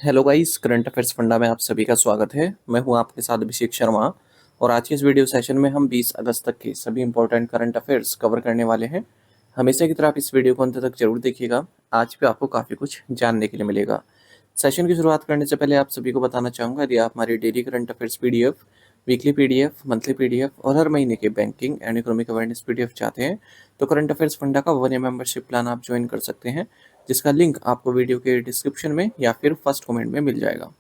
Hello guys, current affairs funda में आप सभी का स्वागत है। मैं हूं आपके साथ अभिषेक शर्मा और आज के इस वीडियो सेशन में हम 20 अगस्त तक के सभी इंपॉर्टेंट करंट अफेयर्स कवर करने वाले हैं। हमेशा की तरह आप इस वीडियो को अंत तक जरूर देखिएगा। आज भी आपको काफ़ी कुछ जानने के लिए मिलेगा। सेशन की शुरुआत करने से पहले आप सभी को बताना चाहूँगा, यदि आप हमारी daily current affairs PDF, weekly PDF, monthly PDF और हर महीने के banking and economic awareness PDF चाहते हैं तो करंट अफेयर्स फंडा का 1 ईयर मेंबरशिप प्लान आप ज्वाइन कर सकते हैं, जिसका लिंक आपको वीडियो के डिस्क्रिप्शन में या फिर फर्स्ट कमेंट में मिल जाएगा।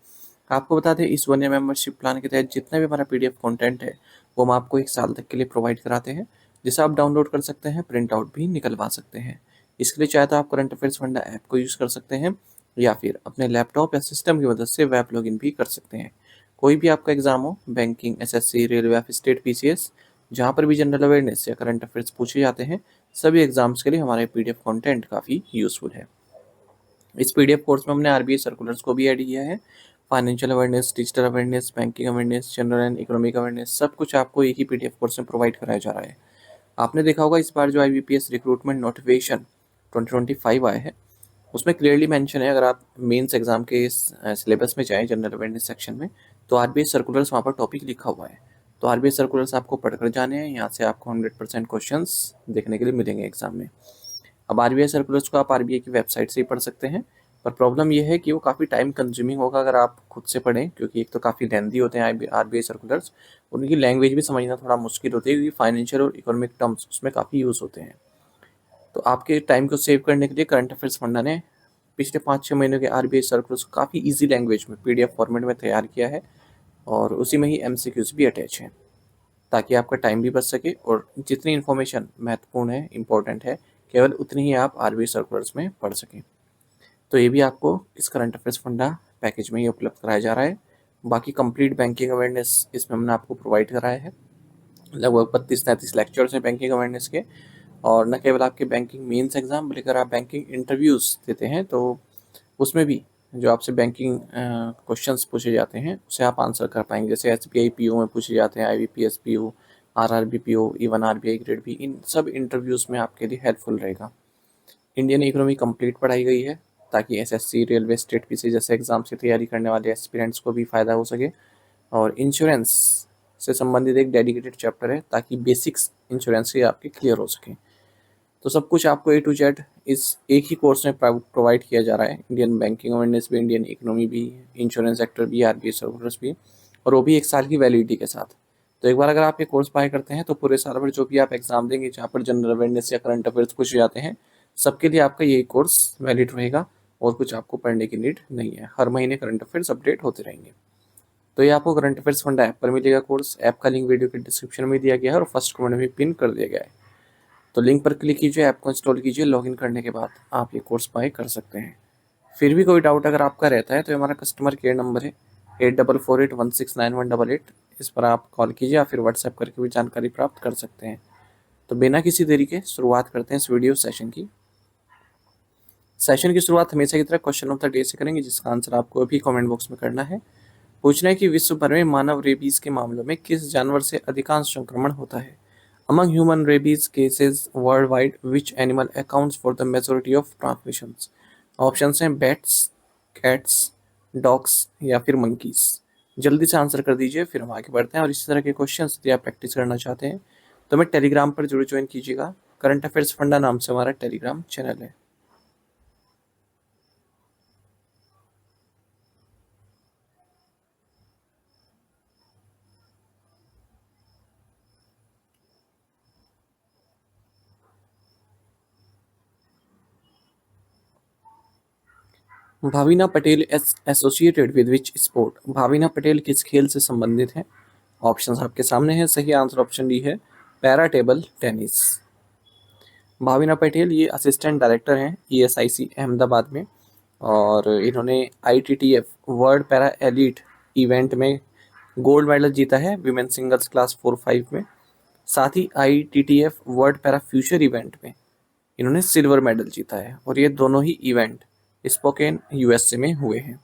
आपको बता दें, इस 1 ईयर मेंबरशिप प्लान के तहत जितना भी हमारा पीडीएफ कंटेंट है वो हम आपको 1 साल तक के लिए प्रोवाइड कराते हैं, जिसे आप डाउनलोड कर सकते हैं, प्रिंट आउट भी निकलवा सकते हैं। इसके लिए चाहे तो आप करंट अफेयर्स फंडा ऐप को यूज़ कर सकते हैं या फिर अपने लैपटॉप या सिस्टम की मदद से वेब लॉगिन भी कर सकते हैं। कोई भी आपका एग्जाम हो, बैंकिंग, एसएससी, रेलवे या फिर स्टेट पीसीएस, जहाँ पर भी जनरल अवेयरनेस या करंट अफेयर्स पूछे जाते हैं, सभी एग्जाम्स के लिए हमारे पीडीएफ कंटेंट काफ़ी यूजफुल है। इस पीडीएफ कोर्स में हमने आरबीआई सर्कुलर्स को भी ऐड किया है। Financial awareness, digital awareness, banking awareness, general and economic awareness, सब कुछ आपको एक ही पीडीएफ कोर्स में प्रोवाइड कराया जा रहा है। आपने देखा होगा, इस बार जो आईबीपीएस रिक्रूटमेंट नोटिफिकेशन 2025 आया है, उसमें क्लियरली मेंशन है, अगर आप मेंस एग्जाम के सिलेबस में जाएं जनरल अवेयरनेस सेक्शन में, तो आरबीआई सर्कुलर्स वहाँ पर टॉपिक लिखा हुआ है। तो आरबीआई सर्कुलर्स आपको पढ़कर जाने हैं, यहाँ से आपको 100% क्वेश्चंस देखने के लिए मिलेंगे एग्जाम में। अब आरबीआई सर्कुलर्स को आप आरबीआई की वेबसाइट से ही पढ़ सकते हैं, पर प्रॉब्लम यह है कि वो काफ़ी टाइम कंज्यूमिंग होगा अगर आप खुद से पढ़ें, क्योंकि एक तो काफ़ी लेंदी होते हैं आरबीआई सर्कुलर्स, उनकी लैंग्वेज भी समझना थोड़ा मुश्किल होती है, क्योंकि फाइनेंशियल और इकोनॉमिक टर्म्स उसमें काफ़ी यूज़ होते हैं। तो आपके टाइम को सेव करने के लिए करंट अफेयर्स फंडा ने पिछले 5-6 महीनों के आरबीआई सर्कुलर्स को काफ़ी ईजी लैंग्वेज में पीडीएफ फॉर्मेट में तैयार किया है और उसी में ही एमसीक्यूज भी अटैच हैं, ताकि आपका टाइम भी बच सके और जितनी इन्फॉर्मेशन महत्वपूर्ण है, इंपॉर्टेंट है, केवल उतनी ही आप आरबीआई सर्कुलर्स में पढ़ सकें। तो ये भी आपको इस करंट अफेयर्स फंडा पैकेज में ही उपलब्ध कराया जा रहा है। बाकी कंप्लीट बैंकिंग अवेयरनेस इसमें हमने आपको प्रोवाइड कराया है। लगभग 32-33 लेक्चर्स हैं बैंकिंग अवेयरनेस के, और न केवल आपके बैंकिंग मेंस एग्जाम, बल्कि अगर आप बैंकिंग इंटरव्यूज़ देते हैं तो उसमें भी जो आपसे बैंकिंग क्वेश्चंस पूछे जाते हैं उसे आप आंसर कर पाएंगे। जैसे एसबीआई पीओ में पूछे जाते हैं, IBPS PO, RRB PO, even RBI grade B, इन सब इंटरव्यूज़ में आपके लिए हेल्पफुल रहेगा। इंडियन इकोनॉमी कंप्लीट पढ़ाई गई है, ताकि एसएससी, रेलवे, स्टेट पीसी जैसे एग्जाम की तैयारी करने वाले एस्पिरेंट्स को भी फ़ायदा हो सके। और इंश्योरेंस से संबंधित एक डेडिकेटेड चैप्टर है, ताकि बेसिक्स इंश्योरेंस के आपके क्लियर हो सकें। तो सब कुछ आपको ए टू जेड इस एक ही कोर्स में प्रोवाइड किया जा रहा है। इंडियन बैंकिंग अवेयरनेस भी, इंडियन इकोनॉमी भी, इंश्योरेंस सेक्टर भी, आरबीआई सर्कुलर्स भी, और वो भी 1 साल की वैलिडिटी के साथ। तो एक बार अगर आप ये कोर्स बाय करते हैं तो पूरे साल भर जो भी आप एग्जाम देंगे, जहाँ पर जनरल अवेयरनेस या करंट अफेयर्स पूछे जाते हैं, सबके लिए आपका यही कोर्स वैलिड रहेगा और कुछ आपको पढ़ने की नीड नहीं है। हर महीने करंट अफेयर्स अपडेट होते रहेंगे। तो ये आपको करंट अफेयर्स फंडा ऐप पर मिलेगा कोर्स। ऐप का लिंक वीडियो के डिस्क्रिप्शन में दिया गया है और फर्स्ट कमेंट में भी पिन कर दिया गया है। तो लिंक पर क्लिक कीजिए, ऐप को इंस्टॉल कीजिए, लॉगिन करने के बाद आप ये कोर्स बाय कर सकते हैं। फिर भी कोई डाउट अगर आपका रहता है तो हमारा कस्टमर केयर नंबर है 8448169188। इस पर आप कॉल कीजिए या फिर व्हाट्सएप करके भी जानकारी प्राप्त कर सकते हैं। तो बिना किसी देरी के शुरुआत करते हैं इस वीडियो सेशन की। सेशन की शुरुआत हमेशा की तरह क्वेश्चन ऑफ द डे से करेंगे, जिसका आंसर आपको अभी कमेंट बॉक्स में करना है। पूछना है कि विश्व भर में मानव रेबीज के मामलों में किस जानवर से अधिकांश संक्रमण होता है। Among human rabies cases worldwide, which animal accounts for the majority of transmissions? Options हैं बैट्स, कैट्स, डॉग्स या फिर मंकीज। जल्दी से आंसर कर दीजिए, फिर हम आगे बढ़ते हैं। और इसी तरह के क्वेश्चंस यदि आप प्रैक्टिस करना चाहते हैं तो हमें टेलीग्राम पर जरूर ज्वाइन कीजिएगा। करंट अफेयर्स फंडा नाम से हमारा टेलीग्राम चैनल है। Bhavina Patel associated with which sport? Bhavina Patel किस खेल से संबंधित है? ऑप्शंस आपके सामने हैं। सही आंसर ऑप्शन डी है, para table tennis. Bhavina Patel ये असिस्टेंट डायरेक्टर हैं ईएसआईसी अहमदाबाद में, और इन्होंने ITTF world para elite event में गोल्ड मेडल जीता है विमेन सिंगल्स क्लास 4-5 में। साथ ही ITTF world para future event में इन्होंने सिल्वर मेडल जीता है, और ये दोनों ही इवेंट स्पोकेन यूएसए में हुए हैं।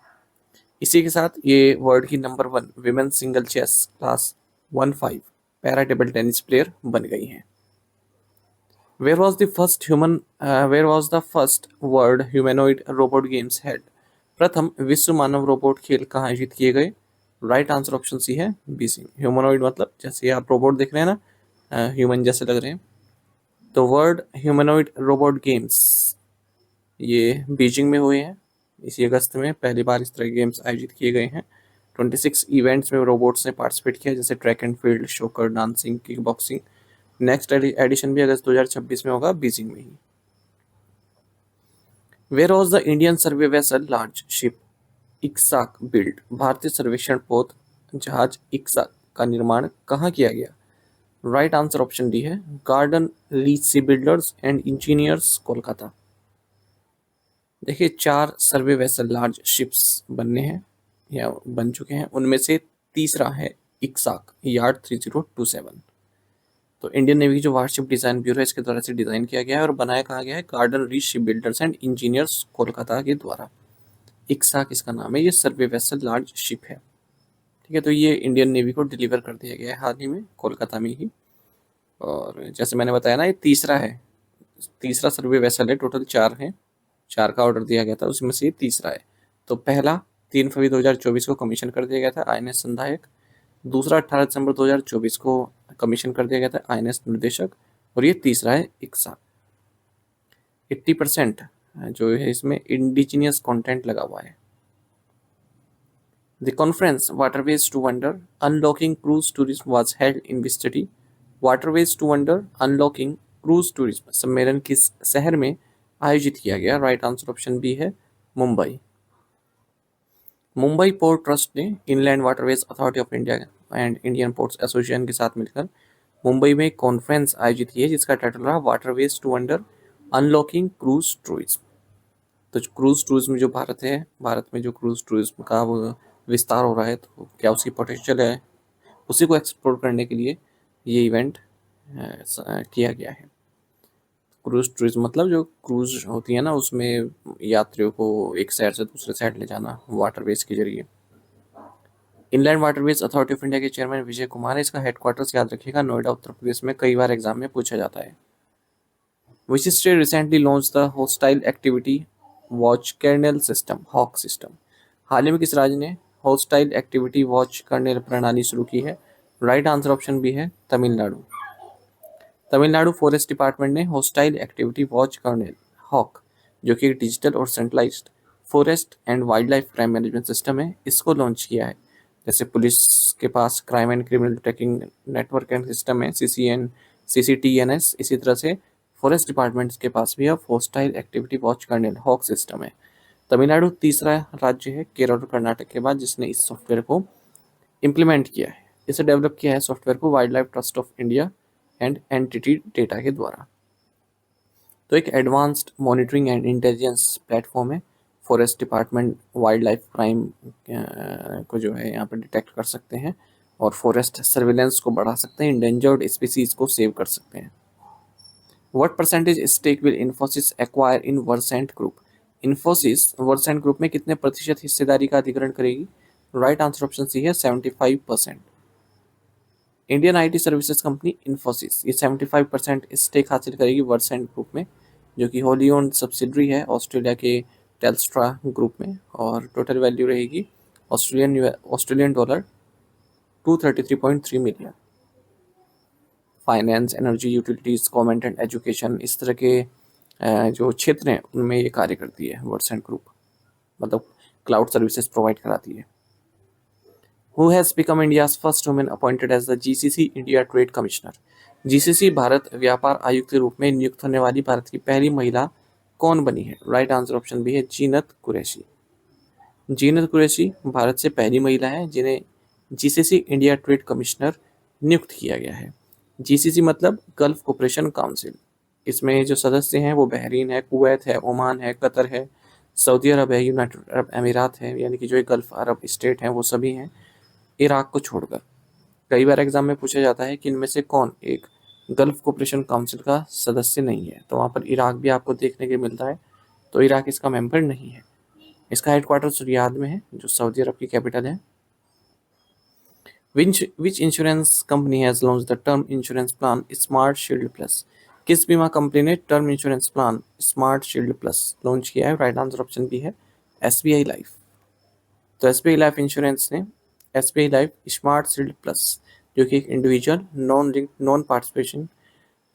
इसी के साथ ये वर्ल्ड की number 1 women single chess class 1-5 para table tennis player बन गई हैं। Where was the first world humanoid robot games held? प्रथम विश्व मानव रोबोट खेल कहाँ आयोजित किए गए? राइट आंसर ऑप्शन सी है बीजिंग। ह्यूमनॉइड मतलब जैसे आप रोबोट देख रहे हैं ना, ह्यूमन जैसे लग रहे हैं, तो वर्ल्ड ह्यूमनॉइड रोबोट गेम्स ये बीजिंग में हुए हैं। इसी अगस्त में पहली बार इस तरह के गेम्स आयोजित किए गए हैं। 26 इवेंट्स में रोबोट्स ने पार्टिसिपेट किया, जैसे track and field, soccer, dancing, kick boxing. Next edition भी अगस्त 2026 में होगा, बीजिंग में ही। Where was the Indian survey vessel large ship Ikshak build? भारतीय सर्वेक्षण पोत जहाज इक्साक का निर्माण कहाँ किया गया? राइट आंसर ऑप्शन डी है Garden Reach shipbuilders and engineers, Kolkata. देखिए 4 सर्वे वेसल लार्ज शिप्स बनने हैं या बन चुके हैं, उनमें से तीसरा है इक्साक यार्ड 3027। तो इंडियन नेवी की जो वारशिप डिजाइन ब्यूरो है इसके द्वारा से डिजाइन किया गया है और बनाया कहा गया है garden reach ship builders and engineers, Kolkata के द्वारा। इक्साक इसका नाम है, ये सर्वे वेसल लार्ज शिप है। ठीक है, तो ये इंडियन नेवी को डिलीवर कर दिया गया है हाल ही में, कोलकाता में ही। और जैसे मैंने बताया ना, ये तीसरा है, तीसरा सर्वे वेसल है। टोटल 4 हैं, 4 का ऑर्डर दिया गया था, उसमें से ये तीसरा है। तो पहला 3 फरवरी 2024 को कमीशन कर दिया गया था आईएनएस संधायक। दूसरा 18 दिसंबर 2024 को कमीशन कर दिया गया था आईएनएस निर्देशक। और ये तीसरा है इक्सा। 80% जो है इसमें इंडिजिनियस कंटेंट लगा हुआ है। The conference waterways to wonder unlocking cruise tourism was held in which city? Waterways to wonder unlocking cruise tourism सम्मेलन किस शहर में आयोजित किया गया? राइट आंसर ऑप्शन बी है मुंबई। मुंबई पोर्ट ट्रस्ट ने inland waterways authority of India and Indian ports association के साथ मिलकर मुंबई में एक कॉन्फ्रेंस आयोजित की है, जिसका टाइटल रहा waterways to wonder unlocking cruise tourism. तो क्रूज टूरिज्म जो भारत है, भारत में जो क्रूज टूरिज्म का वो विस्तार हो रहा है, तो क्या उसकी पोटेंशियल है, उसी को एक्सप्लोर करने के लिए ये इवेंट किया गया है। क्रूज टूरिज्म मतलब जो क्रूज होती है ना, उसमें यात्रियों को एक शहर से दूसरे शहर ले जाना वाटरवेज के जरिए। Inland waterways authority of India के चेयरमैन विजय कुमार है, इसका हेडक्वार्टर्स याद रखिएगा नोएडा, उत्तर प्रदेश में। कई बार एग्जाम में पूछा जाता है। Which state recently launch the hostile activity watch kernel system, hawk system? हाल ही में किस राज्य ने होस्टाइल एक्टिविटी वॉच कर्नेल प्रणाली शुरू की है? राइट आंसर ऑप्शन बी है तमिलनाडु। तमिलनाडु फॉरेस्ट डिपार्टमेंट ने hostile activity watch kernel hawk, जो कि एक डिजिटल और centralized forest and wild life crime management system है, इसको लॉन्च किया है। जैसे पुलिस के पास crime and criminal tracking network and system है, CCTNS, इसी तरह से फॉरेस्ट डिपार्टमेंट के पास भी अब hostile activity watch kernel hawk system है। तमिलनाडु तीसरा राज्य है केरल और कर्नाटक के बाद जिसने इस सॉफ्टवेयर को इम्प्लीमेंट किया है। इसे डेवलप किया है सॉफ्टवेयर को wild life trust of India and entity data के द्वारा। तो एक advanced monitoring and intelligence platform है। Forest department wild life crime को जो है यहाँ पर डिटेक्ट कर सकते हैं और फॉरेस्ट सर्विलेंस को बढ़ा सकते हैं, इंडेंजर्ड स्पीसीज को सेव कर सकते हैं। What percentage stake will Infosys acquire in Versant group? Infosys Versant group में कितने प्रतिशत हिस्सेदारी का अधिग्रहण करेगी? राइट आंसर ऑप्शन सी है 75%। Indian IT services company Infosys ये 75% स्टेक हासिल करेगी वर्सेंट ग्रुप में, जो कि होली ओन्ड सब्सिडरी है ऑस्ट्रेलिया के टेल्स्ट्रा ग्रुप में। और टोटल वैल्यू रहेगी Australian dollar 233.3 million. Finance, energy, utilities, government and education, इस तरह के जो क्षेत्र हैं उनमें ये कार्य करती है वर्सेंट ग्रुप, मतलब क्लाउड सर्विसेज प्रोवाइड कराती है। Who has become India's first woman appointed as the GCC India Trade Commissioner? GCC Bharat व्यापार आयुक्त के रूप में नियुक्त होने वाली भारत की पहली महिला कौन बनी है? राइट आंसर ऑप्शन बी है जीनत कुरैशी। जीनत कुरैशी भारत से पहली महिला है जिन्हें GCC इंडिया ट्रेड कमिश्नर नियुक्त किया गया है। GCC मतलब गल्फ कोऑपरेशन काउंसिल। इसमें जो सदस्य हैं वो बहरीन है, कुवैत है, ओमान है, कतर है, सऊदी अरब है, यूनाइटेड अरब अमीरात है, यानी कि जो गल्फ अरब स्टेट हैं वो सभी हैं, इराक को छोड़कर। कई बार एग्जाम में पूछा जाता है कि इनमें से कौन एक गल्फ कोऑपरेशन काउंसिल का सदस्य नहीं है, तो वहाँ पर इराक भी आपको देखने के मिलता है, तो इराक इसका मेंबर नहीं है। इसका हेडक्वार्टर्स रियाद में है, जो सऊदी अरब की कैपिटल है। विच insurance company has launch the term insurance plan smart shield plus? किस बीमा कंपनी ने term insurance plan smart shield plus launch किया है? राइट आंसर ऑप्शन बी है SBI लाइफ। तो SBI लाइफ इंश्योरेंस ने SBI life smart shield plus, जो कि एक individual non link non participation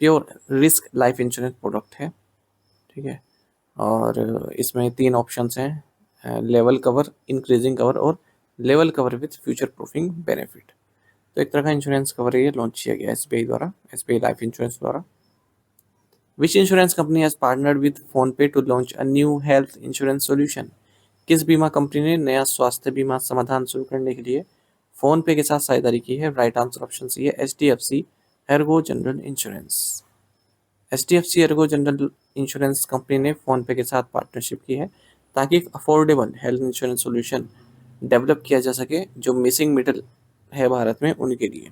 pure risk life insurance product है, ठीक है। और इसमें 3 ऑप्शंस हैं, लेवल कवर, इंक्रीजिंग कवर और level cover with future proofing benefit. तो एक तरह का इंश्योरेंस कवर ये लॉन्च किया गया SBI द्वारा, SBI लाइफ इंश्योरेंस द्वारा। Which insurance company has partnered with PhonePe to launch a new health insurance solution? किस बीमा कंपनी ने नया स्वास्थ्य बीमा समाधान शुरू करने के लिए फोन पे के साथ साझेदारी की है? राइट आंसर ऑप्शन सी है HDFC Ergo general insurance. HDFC Ergo general insurance company ने फोन पे के साथ पार्टनरशिप की है ताकि एक affordable health insurance solution develop किया जा सके जो मिसिंग मिडिल है भारत में उनके लिए।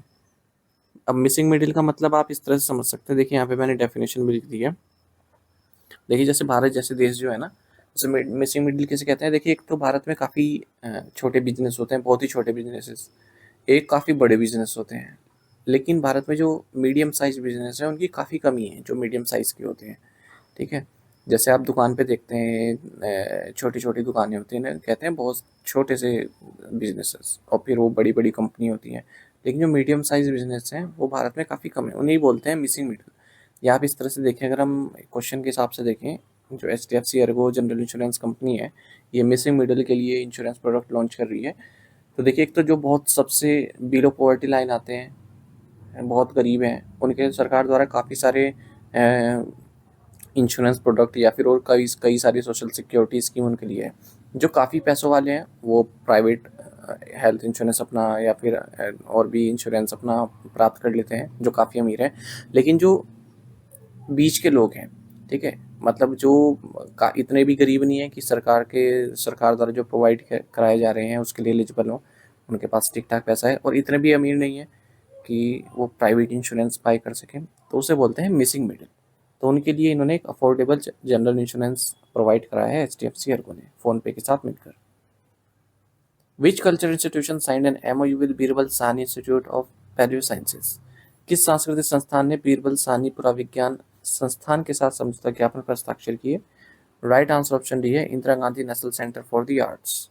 अब मिसिंग मिडिल का मतलब आप इस तरह से समझ सकते हैं, देखिए यहाँ पे मैंने डेफिनेशन भी लिख दी है। देखिए जैसे भारत जैसे देश जो है ना, उसे मिसिंग मिडिल किसे कहते हैं? देखिए एक तो भारत में काफ़ी छोटे बिजनेस होते हैं, बहुत ही छोटे बिजनेसेस, एक काफ़ी बड़े बिजनेस होते हैं। लेकिन भारत में जो मीडियम साइज बिजनेस है उनकी काफ़ी कमी है, जो मीडियम साइज के होते हैं, ठीक है। जैसे आप दुकान पे देखते हैं, छोटी छोटी दुकानें होती हैं ना, कहते हैं बहुत छोटे से बिजनेसेस, और फिर वो बड़ी बड़ी कंपनी होती हैं। लेकिन जो मीडियम साइज बिजनेस हैं वो भारत में काफ़ी कम है, उन्हें बोलते हैं मिसिंग मिडिल। या आप इस तरह से देखें, अगर हम क्वेश्चन के हिसाब से देखें, जो HDFC Ergo general insurance company है, ये मिसिंग मिडिल के लिए इंश्योरेंस प्रोडक्ट लॉन्च कर रही है। तो देखिए एक तो जो बहुत सबसे बिलो पॉवर्टी लाइन आते हैं, बहुत गरीब हैं, उनके सरकार द्वारा काफ़ी सारे इंश्योरेंस प्रोडक्ट या फिर और कई कई सारी सोशल सिक्योरिटी स्कीम उनके लिए है। जो काफ़ी पैसों वाले हैं वो प्राइवेट हेल्थ इंश्योरेंस अपना या फिर और भी इंश्योरेंस अपना प्राप्त कर लेते हैं, जो काफ़ी अमीर हैं। लेकिन जो बीच के लोग हैं, ठीक है, मतलब जो इतने भी गरीब नहीं है कि सरकार द्वारा जो प्रोवाइड कराए जा रहे हैं उसके लिए एलिजिबल हो, उनके पास ठीक ठाक पैसा है, और इतने भी अमीर नहीं है कि वो प्राइवेट इंश्योरेंस बाय कर सकें, तो उसे बोलते हैं मिसिंग मिडिल। तो उनके लिए इन्होंने एक अफोर्डेबल जनरल इंश्योरेंस प्रोवाइड कराया है HDFC एर्गो ने फोन पे के साथ मिलकर। Which cultural institution signed an MOU with Birbal Sahni institute of palaeo sciences? किस सांस्कृतिक संस्थान ने बीरबल साहनी पुराविज्ञान संस्थान के साथ समझौता ज्ञापन पर हस्ताक्षर किए? राइट आंसर ऑप्शन डी है Indira Gandhi national centre for the arts.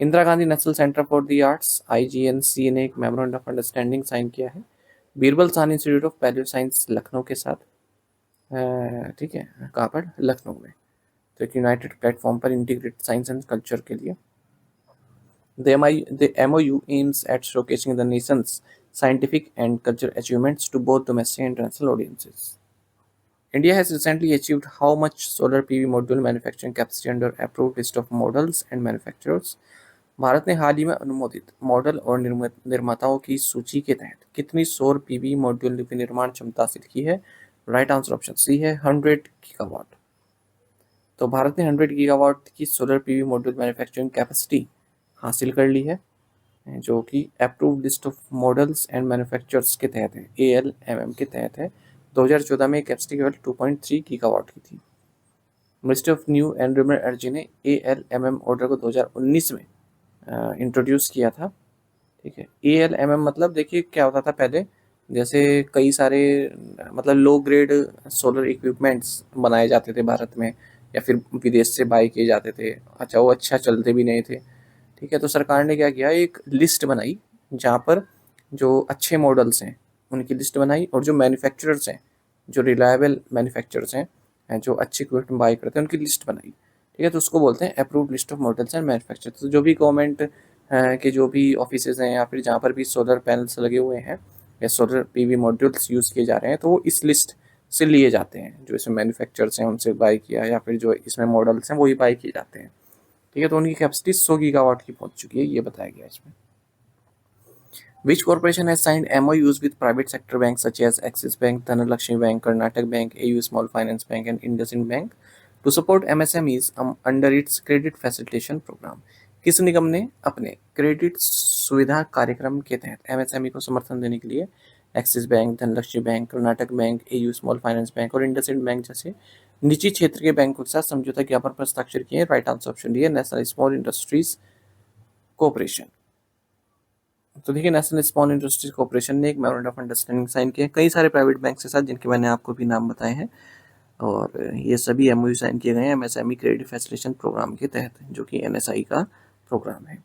Indira Gandhi national centre for the arts IGNC ने एक मेमोरेंडम ऑफ अंडरस्टैंडिंग साइन किया है Birbal Sahni institute of palaeo science Lucknow के साथ, ठीक है, कहाँ पर? लखनऊ में। तो एक यूनाइटेड प्लेटफॉर्म पर इंटीग्रेटेड साइंस एंड कल्चर के लिए। The MOU aims at showcasing the nation's scientific and cultural achievements to both domestic and international audiences. India has recently achieved how much solar PV module manufacturing capacity under approved list of models and manufacturers? Bharat ने हाल ही में अनुमोदित model और निर्माताओं की सूची के तहत कितनी सौर PV मॉड्यूल की निर्माण क्षमता हासिल की है? राइट आंसर ऑप्शन सी है 100 गीगावाट। तो भारत ने 100 गीगावाट की solar PV module manufacturing capacity हासिल कर ली है, जो कि approved list of models and manufacturers के तहत है, ALMM के तहत है। 2014 में कैपेसिटी केवल 2.3 गीगावाट की थी। Ministry of new and renewable energy ने ALMM ऑर्डर को 2019 में इंट्रोड्यूस किया था, ठीक है। ALMM मतलब देखिए क्या होता था पहले, जैसे कई सारे मतलब लो ग्रेड सोलर इक्विपमेंट्स बनाए जाते थे भारत में या फिर विदेश से बाय किए जाते थे, अच्छा वो अच्छा चलते भी नहीं थे, ठीक है। तो सरकार ने क्या किया, एक लिस्ट बनाई जहाँ पर जो अच्छे मॉडल्स हैं उनकी लिस्ट बनाई, और जो मैन्युफैक्चरर्स हैं, जो रिलायबल मैन्युफैक्चरर्स हैं, जो अच्छे इक्विपमेंट बाय करते हैं उनकी लिस्ट बनाई, ठीक है। तो उसको बोलते हैं approved list of models and manufacturers. तो जो भी गवर्नमेंट के जो भी ऑफिसेज हैं या फिर जहाँ पर भी सोलर पैनल्स लगे हुए हैं या सोलर PV मॉड्यूल्स यूज़ किए जा रहे हैं, तो वो इस लिस्ट से लिए जाते हैं, जो इसमें मैन्युफैक्चरर्स हैं उनसे बाय किया या फिर जो इसमें मॉडल्स हैं वही बाय किए जाते हैं, ठीक है। तो उनकी कैपेसिटी 100 गीगावाट की पहुंच चुकी है, ये बताया गया इसमें। Which corporation has signed MOUs with private sector banks such as Axis Bank, Dhanalakshmi Bank, Karnataka Bank, AU Small Finance Bank, and IndusInd Bank to support MSMEs under its credit facilitation program? किस निगम ने अपने credit सुविधा कार्यक्रम के तहत MSME को समर्थन देने के लिए axis bank, Dhanlaxmi bank, Karnataka bank, AU small finance bank और इंडसइंड बैंक जैसे निजी क्षेत्र के बैंकों के साथ समझौता ज्ञापन पर हस्ताक्षर किए? राइट आंसर ऑप्शन डी है नेशनल स्मॉल इंडस्ट्रीज कॉर्पोरेशन। तो देखिए नेशनल स्मॉल इंडस्ट्रीज कॉर्पोरेशन ने एक मेमोरेंडम ऑफ अंडरस्टैंडिंग साइन किया कई सारे प्राइवेट बैंक के साथ, जिनके मैंने आपको भी नाम बताए हैं। और ये सभी MOU साइन किए गए हैं MSME क्रेडिट फैसिलिटेशन प्रोग्राम के तहत, जो कि NSI का प्रोग्राम है।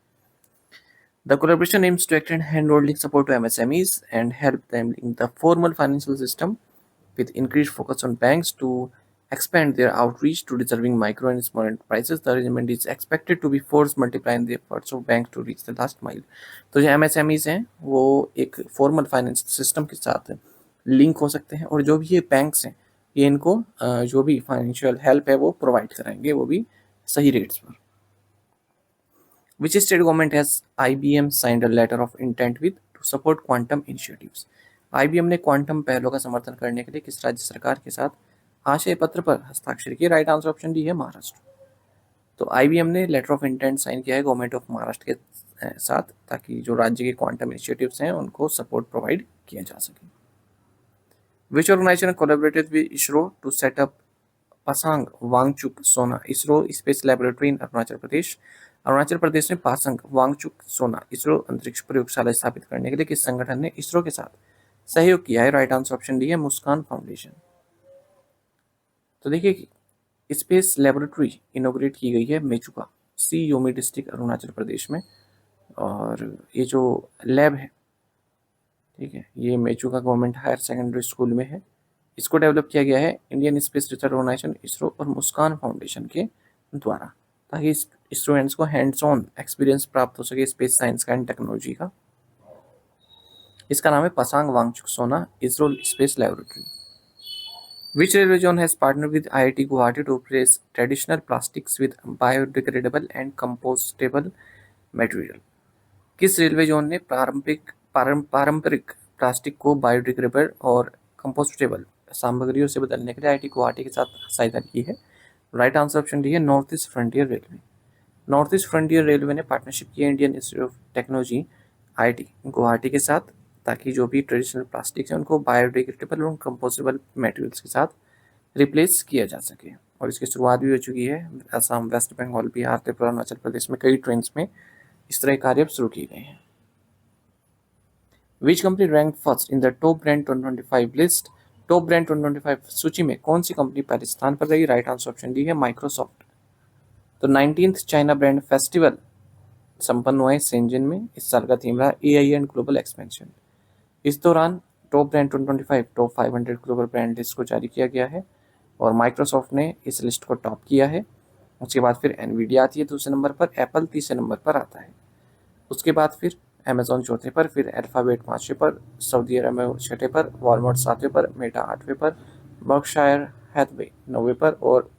The collaboration aims to extend hand-holding support to MSMEs and help them in the formal financial system, with increased focus on banks to expand their outreach to deserving micro and small enterprises. The arrangement is expected to be force multiplying the efforts of banks to reach the last mile. तो जो MSMEs हैं वो एक formal finance system के साथ link हो सकते हैं, और जो भी ये बैंक्स हैं ये इनको जो भी फाइनेंशियल हेल्प है वो प्रोवाइड कराएंगे, वो भी सही रेट्स पर। Which state government has IBM signed a letter of intent with to support quantum initiatives? IBM ने क्वांटम पहलों का समर्थन करने के लिए किस राज्य सरकार के साथ आशय पत्र पर हस्ताक्षर किए? राइट आंसर ऑप्शन डी है महाराष्ट्र। तो IBM ने लेटर ऑफ इंटेंट साइन किया है गवर्नमेंट ऑफ महाराष्ट्र के साथ, ताकि जो राज्य के क्वांटम इनिशिएटिव्स हैं उनको सपोर्ट प्रोवाइड किया जा सके। Which organization collaborated with ISRO to set up Pasang Wangchuck सोना इसरो स्पेस लैबोरेटरी इन अरुणाचल प्रदेश? अरुणाचल प्रदेश में पासांग वांगचुक सोना इसरो अंतरिक्ष प्रयोगशाला स्थापित करने के लिए किस संगठन ने इसरो के साथ सहयोग किया है? राइट आंसर ऑप्शन डी है मुस्कान फाउंडेशन। तो देखिए स्पेस लैबोरेटरी इनोग्रेट की गई है मेचुका सी योमी डिस्ट्रिक्ट अरुणाचल प्रदेश में, और ये जो लैब है ठीक है ये Mechuka government higher secondary school में है। इसको डेवलप किया गया है Indian space research organisation ISRO और मुस्कान फाउंडेशन के द्वारा, ताकि स्टूडेंट्स को हैंड्स ऑन एक्सपीरियंस प्राप्त हो सके स्पेस साइंस का एंड टेक्नोलॉजी का। इसका नाम है पासांग वांगचुक सोना ISRO space laboratory. Which railway zone has partnered with IIT Guwahati to replace traditional plastics with biodegradable and compostable material? किस रेलवे जोन ने पारंपरिक प्लास्टिक को बायोडिग्रेडेबल और कंपोस्टेबल सामग्रियों से बदलने के लिए IIT गुवाहाटी के साथ सहायता की है? राइट आंसर ऑप्शन डी है north east frontier railway. North east frontier railway ने पार्टनरशिप की है Indian institute of technology IIT Guwahati के साथ, ताकि जो भी ट्रेडिशनल प्लास्टिक्स हैं उनको बायोडिग्रेडेबल और कंपोस्टेबल मटेरियल्स के साथ रिप्लेस किया जा सके। और इसकी शुरुआत भी हो चुकी है असम, वेस्ट बंगाल, बिहार, त्रिपुरा, अरुणाचल प्रदेश में कई ट्रेन्स में इस तरह के कार्य शुरू किए गए हैं। Which company ranked first in the top brand 2025 list? Top brand 2025 सूची में कौन सी कंपनी पहले स्थान पर रही? राइट आंसर ऑप्शन डी है माइक्रोसॉफ्ट। तो 19th चाइना ब्रांड फेस्टिवल संपन्न हुआ है शेंजन में। इस साल का थीम रहा AI एंड ग्लोबल एक्सपेंशन। इस दौरान top brand 2025 top 500 global brand list को जारी किया गया है और माइक्रोसॉफ्ट ने इस लिस्ट को टॉप किया है। उसके बाद फिर एनवीडिया आती है दूसरे नंबर पर, एप्पल तीसरे नंबर पर आता है, उसके बाद फिर अमेजॉन चौथे पर, फिर अल्फाबेट पाँचवें पर, सऊदी अरब में छठे पर, वॉलमार्ट सातवें पर, मेटा आठवें पर, बर्कशायर हैथवे 9वें पर और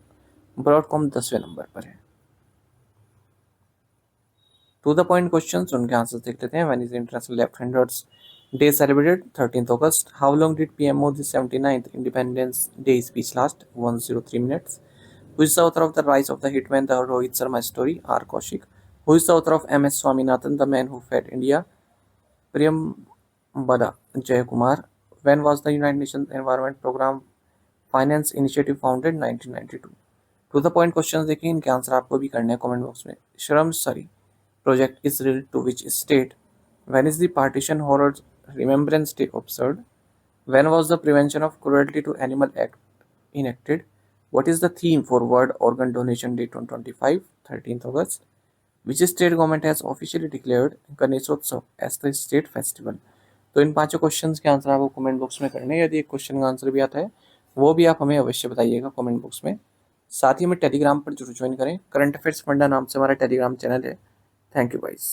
ब्रॉडकॉम 10वें नंबर पर है। टू द पॉइंट क्वेश्चंस, उनके आंसर देख लेते हैं। When is international left handers day celebrated? 13th August। How long did PM Modi's 79th independence day speech last? 103 minutes। Who is the author of the rise of the hitman, the Rohit Sharma story? R. Kaushik। Who is the author of MS Swaminathan, the man who fed India? Priyambada Jayakumar। When was the United Nations Environment Program Finance Initiative founded? 1992। To the point question देखिए, इनके answer आपको भी करने हैं comment box में। श्रम सरी project is related to which state? When is the Partition Horrors Remembrance Day observed? When was the Prevention of Cruelty to Animal Act enacted? What is the theme for World Organ Donation Day 2025? 13th August। Which state government has officially declared Ganeshotsav as the state festival? तो इन पांचों questions के answer आपको comment box में करने हैं। यदि एक question का आंसर भी आता है वो भी आप हमें अवश्य बताइएगा कमेंट बॉक्स में। साथ ही हमें टेलीग्राम पर जरूर ज्वाइन करें। करंट अफेयर्स फंडा नाम से हमारा टेलीग्राम चैनल है। Thank you guys.